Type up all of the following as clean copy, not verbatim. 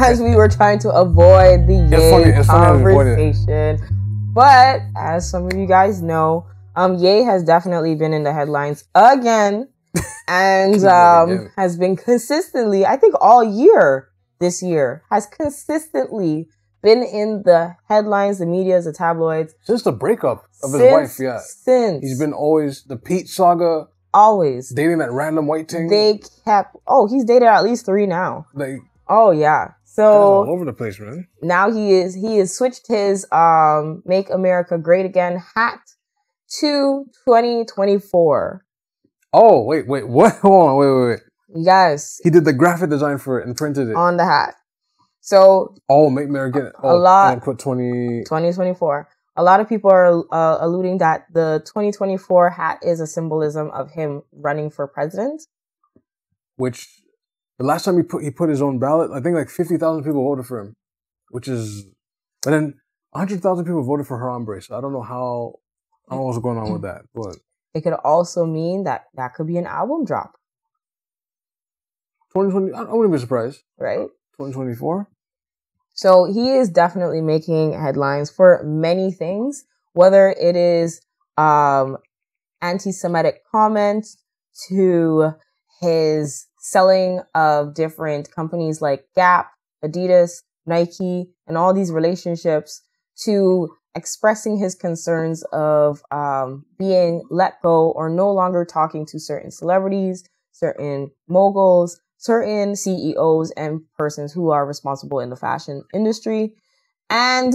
as we were trying to avoid the Ye conversation. But as some of you guys know, Ye has definitely been in the headlines again, and has been consistently, I think all year this year, has consistently been in the headlines, the medias, the tabloids. Since the breakup of his wife, yeah. Since. He's been always, the Pete saga. Always. Dating that random white thing. He's dated at least 3 now. Oh, yeah. So. All over the place, man. Now he has switched his Make America Great Again hat to 2024. Oh, wait, what? Hold on, wait. Yes. He did the graphic design for it and printed it. On the hat. So. Oh, Make America Great. A lot. And put 2024. A lot of people are alluding that the 2024 hat is a symbolism of him running for president. Which, the last time he put his own ballot, I think like 50,000 people voted for him. But then 100,000 people voted for Harambe. So I don't know what's going on with that. But it could also mean that could be an album drop. 2020, I wouldn't be surprised. Right? 2024. So he is definitely making headlines for many things, whether it is anti-Semitic comments to his selling of different companies like Gap, Adidas, Nike, and all these relationships, to expressing his concerns of being let go or no longer talking to certain celebrities, certain moguls, certain CEOs and persons who are responsible in the fashion industry. And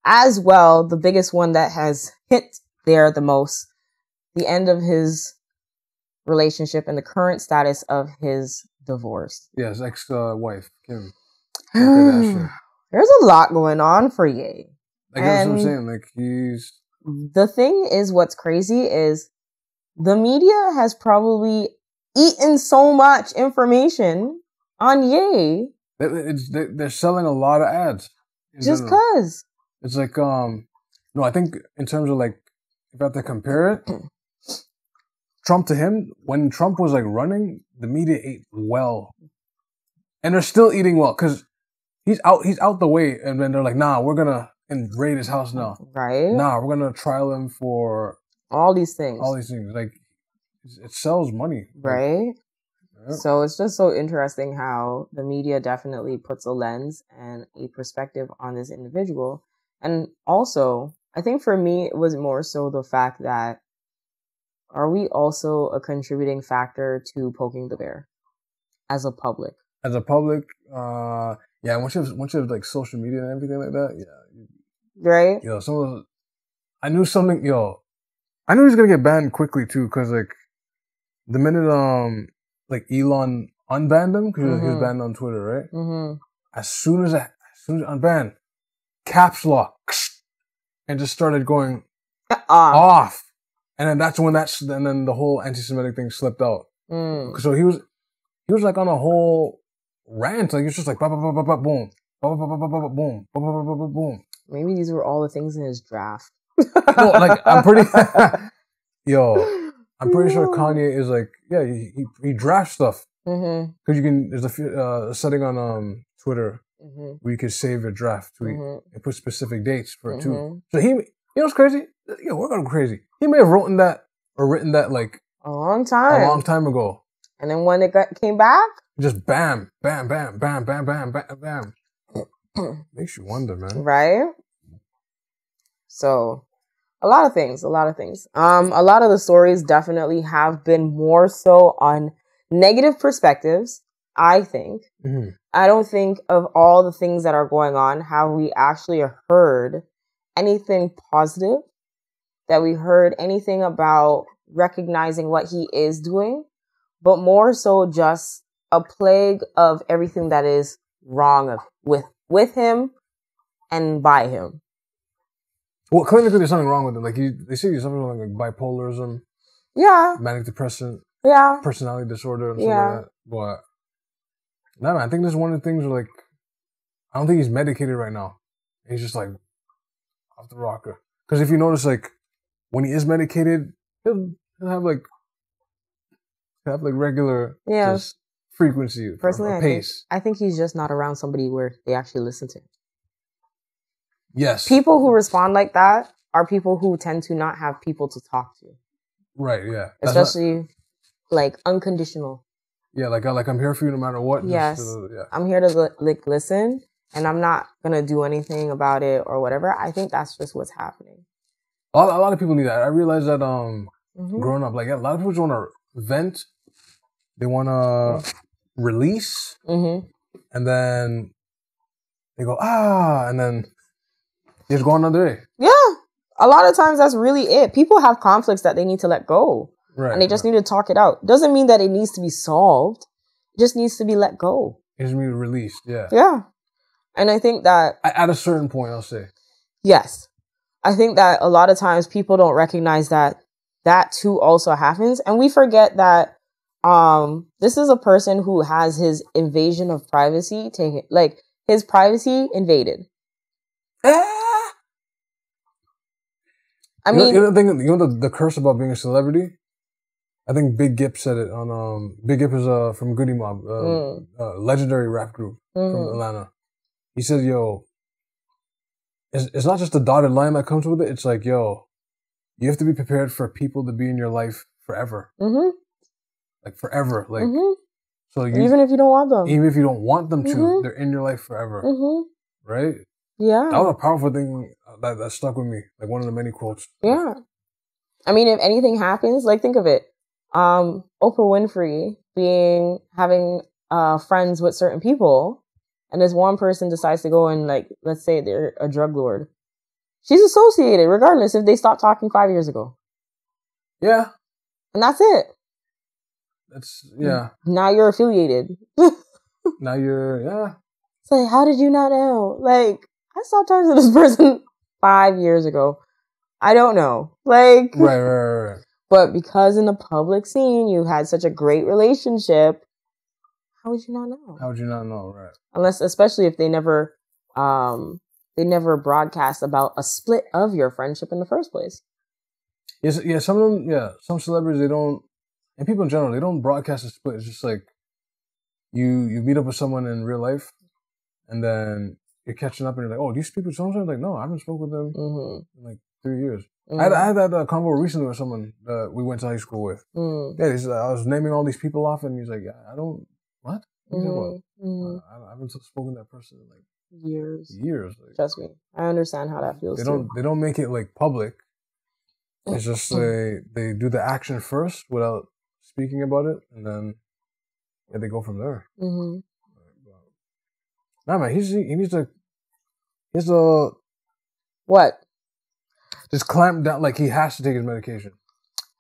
as well, the biggest one that has hit there the most, the end of his relationship and the current status of his divorce. Yes, ex-wife, Kim. There's a lot going on for Ye. That's what I'm saying. Like, the thing is, what's crazy is the media has probably eaten so much information on Ye. They're selling a lot of ads. Just cause. It's like, no, I think in terms of like, if I have to compare it, Trump to him, when Trump was like running, the media ate well. And they're still eating well, because he's out the way, and then they're like, nah, we're gonna raid his house now. Right. Nah, we're gonna trial him for all these things. Like, it sells money. Right. Yeah. So it's just so interesting how the media definitely puts a lens and a perspective on this individual. And also, I think for me, it was more so the fact that, are we also a contributing factor to poking the bear as a public? As a public, yeah, once you have like social media and everything like that, yeah. Right? I knew he's gonna get banned quickly too, because like, the minute like Elon unbanned him, because he was banned on Twitter, right? Mm-hmm. As soon as unbanned, caps lock, and just started going off. And then and then the whole anti-Semitic thing slipped out. So he was like on a whole rant. Like, he was just like, boom, boom, boom, boom. Maybe these were all the things in his draft. No, like, I'm pretty sure Kanye is like, yeah, he drafts stuff. Because there's a setting on Twitter where you can save your draft tweet and put specific dates for it too. So you know what's crazy? Yo, we're going crazy. He may have written that like a long time ago. And then when it came back, just bam, bam, bam, bam, bam, bam, bam, bam. Makes you wonder, man. Right? So, a lot of things. A lot of the stories definitely have been more so on negative perspectives, I think. I don't think of all the things that are going on, have we actually heard anything positive, that we heard anything about recognizing what he is doing, but more so just a plague of everything that is wrong with him and by him. Well, clinically, there's something wrong with him. Like, they say he's something like bipolarism. Yeah. Manic depression. Yeah. Personality disorder and stuff like that. But, no, man, I think this is one of the things where, like, I don't think he's medicated right now. He's just, like, off the rocker. Because if you notice, like, when he is medicated, he'll have regular just frequency, personally, or pace. I think he's just not around somebody where they actually listen to him. Yes. People who respond like that are people who tend to not have people to talk to. Right, yeah. Especially like unconditional. Yeah, like I'm here for you no matter what. Yes. Yeah. I'm here to listen, and I'm not going to do anything about it or whatever. I think that's just what's happening. A lot of people need that. I realize that growing up, like a lot of people just want to vent. They want to release. And then they go, and then they just go on another day. Yeah. A lot of times that's really it. People have conflicts that they need to let go. Right. And they just need to talk it out. Doesn't mean that it needs to be solved. It just needs to be let go. It just needs to be released, yeah. Yeah. And I think that... At a certain point, I'll say. Yes. I think that a lot of times people don't recognize that too also happens. And we forget that this is a person who has his invasion of privacy taken, like his privacy invaded. I mean, you know the curse about being a celebrity? I think Big Gip said it on Big Gip is from Goody Mob, legendary rap group from Atlanta. He said, "Yo, it's not just the dotted line that comes with it. It's like, yo, you have to be prepared for people to be in your life forever, like forever, like so. Even if you don't want them, even if you don't want them to, they're in your life forever, right? Yeah, that was a powerful thing that stuck with me. Like one of the many quotes. Yeah, I mean, if anything happens, like think of it. Oprah Winfrey having friends with certain people, and this one person decides to go and, like, let's say they're a drug lord. She's associated regardless if they stopped talking 5 years ago. Yeah. And that's it. Yeah. Now you're affiliated. Now yeah. It's like, how did you not know? Like, I stopped talking to this person 5 years ago. I don't know. Like, right. But because in the public scene, you had such a great relationship, how would you not know? How would you not know, right? Unless, especially if they never broadcast about a split of your friendship in the first place. Yes, yeah, some of them, some celebrities, they don't, and people in general, they don't broadcast a split. It's just like, you meet up with someone in real life, and then you're catching up, and you're like, oh, do you speak with someone? Like, no, I haven't spoken with them in like 3 years. I had that convo recently with someone that we went to high school with. Yeah, I was naming all these people off, and he's like, I don't, what? I haven't spoken to that person in like years. Like, trust me, I understand how that feels. They don't make it like public. It's just they do the action first without speaking about it, and then they go from there. Nah, man, he needs to what? Just clamp down. Like, he has to take his medication.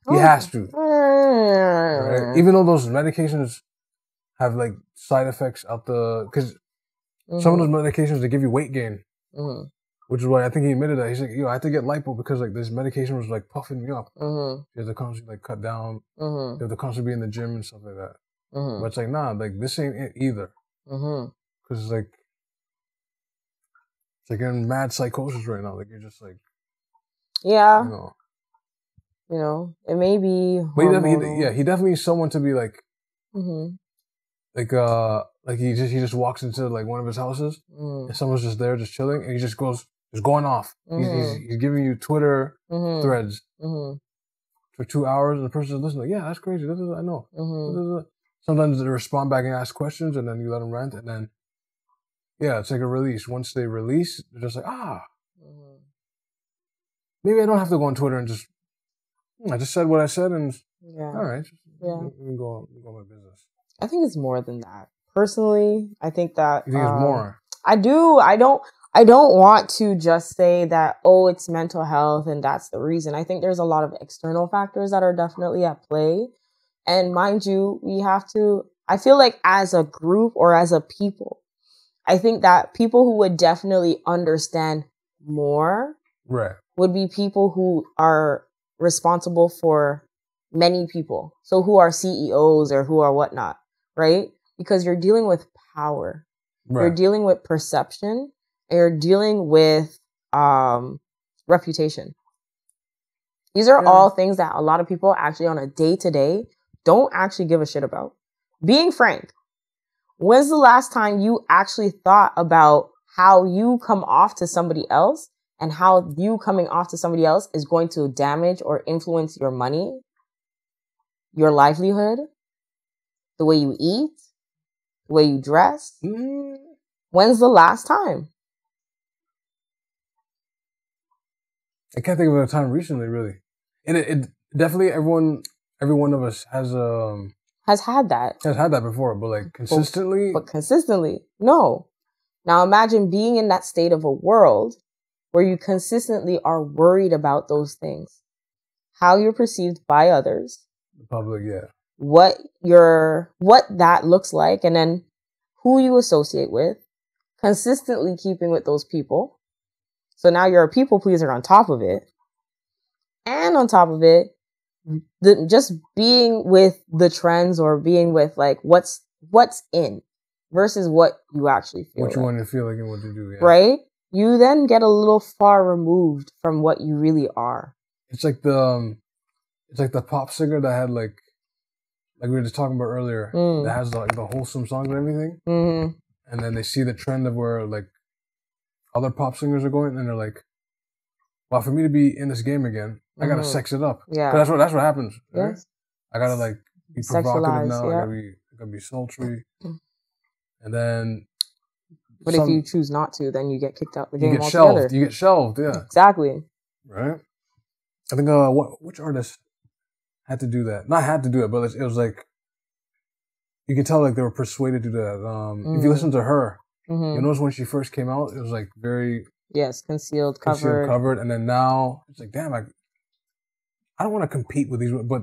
He has to. Right? Even though those medications have like side effects because some of those medications, they give you weight gain. Which is why I think he admitted that. He's like, yo, I had to get lipo because like this medication was like puffing me up. You have to constantly like cut down. You have to constantly be in the gym and stuff like that. But it's like, nah, like this ain't it either. Because it's like you're in mad psychosis right now. Like you're just like, yeah, you know, it may be. But he definitely is someone to be like, like he just walks into like one of his houses and someone's just there, just chilling, and he just going off. He's giving you Twitter threads for 2 hours, and the person's listening. Like, yeah, that's crazy. I know. Sometimes they respond back and ask questions, and then you let them rant, and then it's like a release. Once they release, they're just like, maybe I don't have to go on Twitter and I just said what I said, and all right, go my business. I think it's more than that. Personally, I think that you think it's more. I do. I don't want to just say that, oh, it's mental health and that's the reason. I think there's a lot of external factors that are definitely at play. And mind you, I feel like as a group or as a people, I think that people who would definitely understand more would be people who are responsible for many people. So who are CEOs or who are whatnot, right? Because you're dealing with power. You're dealing with perception. And you're dealing with reputation. These are all things that a lot of people actually on a day-to-day don't actually give a shit about. Being frank, When's the last time you actually thought about how you come off to somebody else and how you coming off to somebody else is going to damage or influence your money, your livelihood, the way you eat, the way you dress? When's the last time? I can't think of a time recently, really. And it definitely every one of us has had that. Has had that before, but like consistently. But consistently, no. Now imagine being in that state of a world where you consistently are worried about those things. How you're perceived by others. The public, yeah. What that looks like, and then who you associate with. Consistently keeping with those people. So now you're a people pleaser on top of it. And on top of it, just being with the trends or being with like what's in versus what you actually feel. What you want to feel like and what to do, yeah. Right? You then get a little far removed from what you really are. It's like the pop singer that had like we were just talking about earlier, that has like the wholesome songs and everything. Mm-hmm. And then they see the trend of where like other pop singers are going, and they're like, "Well, for me to be in this game again, I gotta sex it up." Yeah, that's what happens. Right? Yes. I gotta like be provocative now. Yeah. I gotta be sultry, and then. But if you choose not to, then you get kicked out the game altogether. You get shelved. Yeah, exactly. Right. I think which artist had to do that? Not had to do it, but it was like. You could tell like they were persuaded to do that. If you listen to her, you notice when she first came out, it was like very concealed, covered, and then now it's like, damn, I don't want to compete with these, but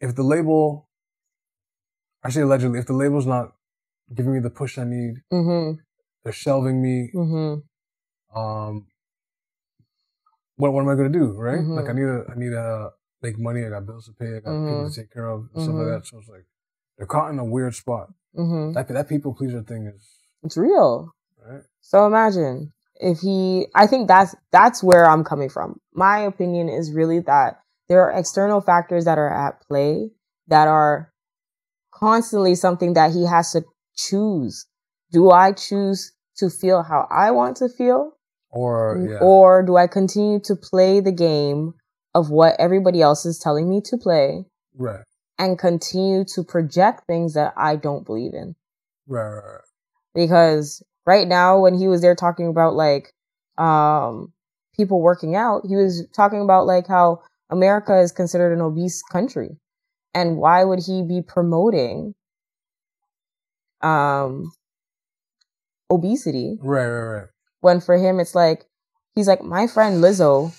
if the label, I say allegedly, if the label's not giving me the push I need, they're shelving me. What am I gonna do, right? Like I need to make money. I got bills to pay. I got people to take care of, and stuff like that. So it's like. They're caught in a weird spot. That people pleaser thing it's real. Right. So imagine if I think that's where I'm coming from. My opinion is really that there are external factors that are at play that are constantly something that he has to choose. Do I choose to feel how I want to feel? Or do I continue to play the game of what everybody else is telling me to play? Right. And continue to project things that I don't believe in. Right. Because right now, when he was there talking about like people working out, he was talking about like how America is considered an obese country. And why would he be promoting obesity? Right. When for him, it's like, he's like, my friend Lizzo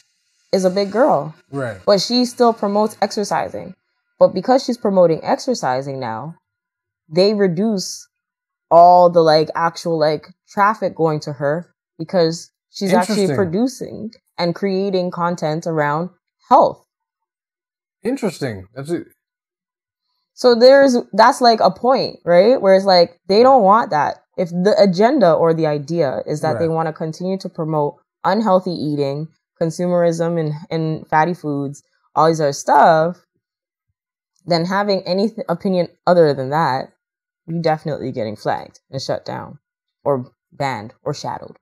is a big girl. Right. But she still promotes exercising. But because she's promoting exercising now, they reduce all the like actual like traffic going to her because she's actually producing and creating content around health. Interesting. That's it. So that's like a point, right? Where it's like, they don't want that. If the agenda or the idea is that they want to continue to promote unhealthy eating, consumerism and fatty foods, all these other stuff, then having any opinion other than that, you're definitely getting flagged and shut down or banned or shadowed.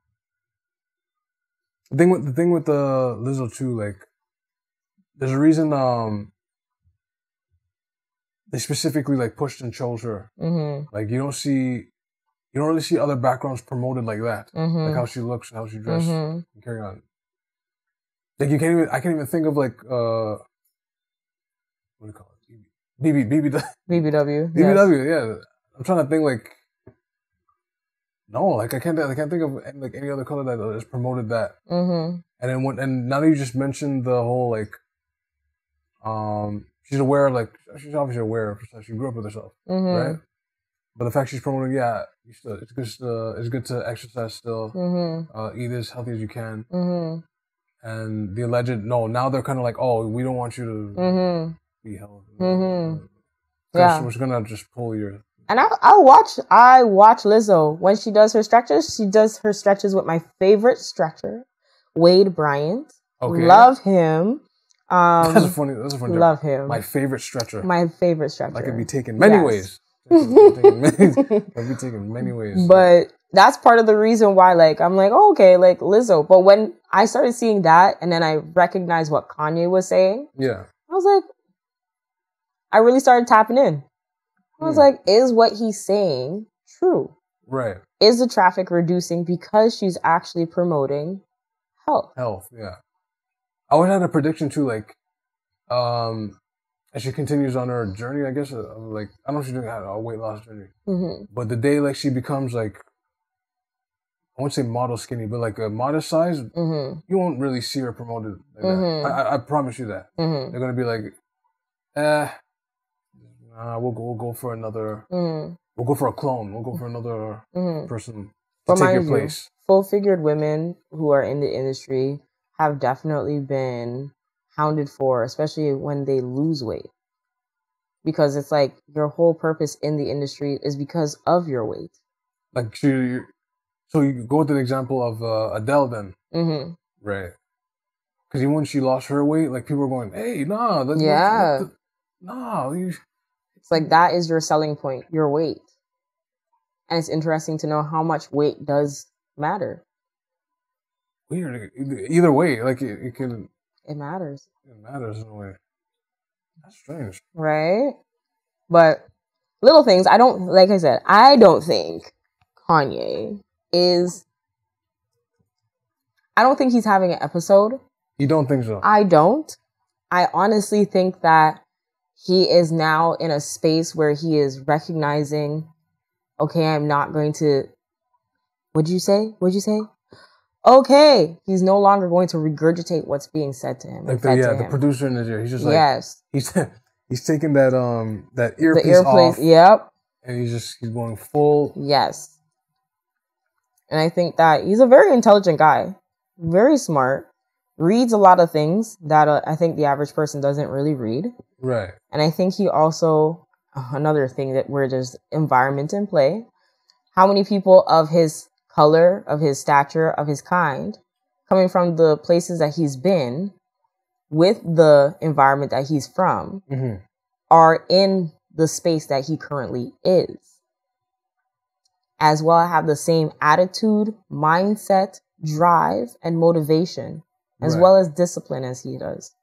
The thing with the Lizzo too, like, there's a reason they specifically like pushed and chose her. Like you don't really see other backgrounds promoted like that. Like how she looks, how she dresses, and carry on. Like I can't even think of like what do you call it? BBW. BBW, yeah. I'm trying to think like, no, like I can't think of like any other color that has promoted that. And then and now that you just mentioned the whole like, she's obviously aware of herself. She grew up with herself, right? But the fact she's promoting, it's good to exercise still, eat as healthy as you can, and the alleged now they're kind of like, oh, we don't want you to. Be healthy. Yeah. We're gonna just pull your. And I watch Lizzo when she does her stretches. She does her stretches with my favorite stretcher, Wade Bryant. Okay. Love him. That's a funny love him. My favorite stretcher. My favorite stretcher. That could be taken many ways. That'd be taken many ways. But that's part of the reason why, like, I'm like, oh, okay, like Lizzo. But when I started seeing that, and then I recognized what Kanye was saying, yeah, I was like, I really started tapping in. I was like, is what he's saying true? Right. Is the traffic reducing because she's actually promoting health? Health, yeah. I would have a prediction too, like, as she continues on her journey, I guess, like, I don't know if she's doing a weight loss journey, but the day, like, she becomes, like, I won't say model skinny, but, like, a modest size, you won't really see her promoted like that. I promise you that. They're going to be like, we'll go for another, we'll go for a clone, we'll go for another person to take your place. Full-figured women who are in the industry have definitely been hounded for, especially when they lose weight. Because it's like your whole purpose in the industry is because of your weight. Like, so you go with the example of Adele then. Right. Because even when she lost her weight, like, people were going, hey, nah. It's like that is your selling point, your weight. And it's interesting to know how much weight does matter. Weird. Either way, like, it can... It matters. It matters in a way. That's strange. Right? But little things, I don't think Kanye is... I don't think he's having an episode. You don't think so? I don't. I honestly think that he is now in a space where he is recognizing, okay, I'm not going to... What'd you say? Okay, he's no longer going to regurgitate what's being said to him. Like the producer in his ear, he's just like, yes, he's taking that earpiece off. Yep, and he's going full. Yes, and I think that he's a very intelligent guy, very smart, reads a lot of things that I think the average person doesn't really read. Right, and I think he also another thing that where there's environment in play. How many people of his color, of his stature, of his kind, coming from the places that he's been, with the environment that he's from, are in the space that he currently is. As well, have the same attitude, mindset, drive, and motivation, as well as discipline as he does.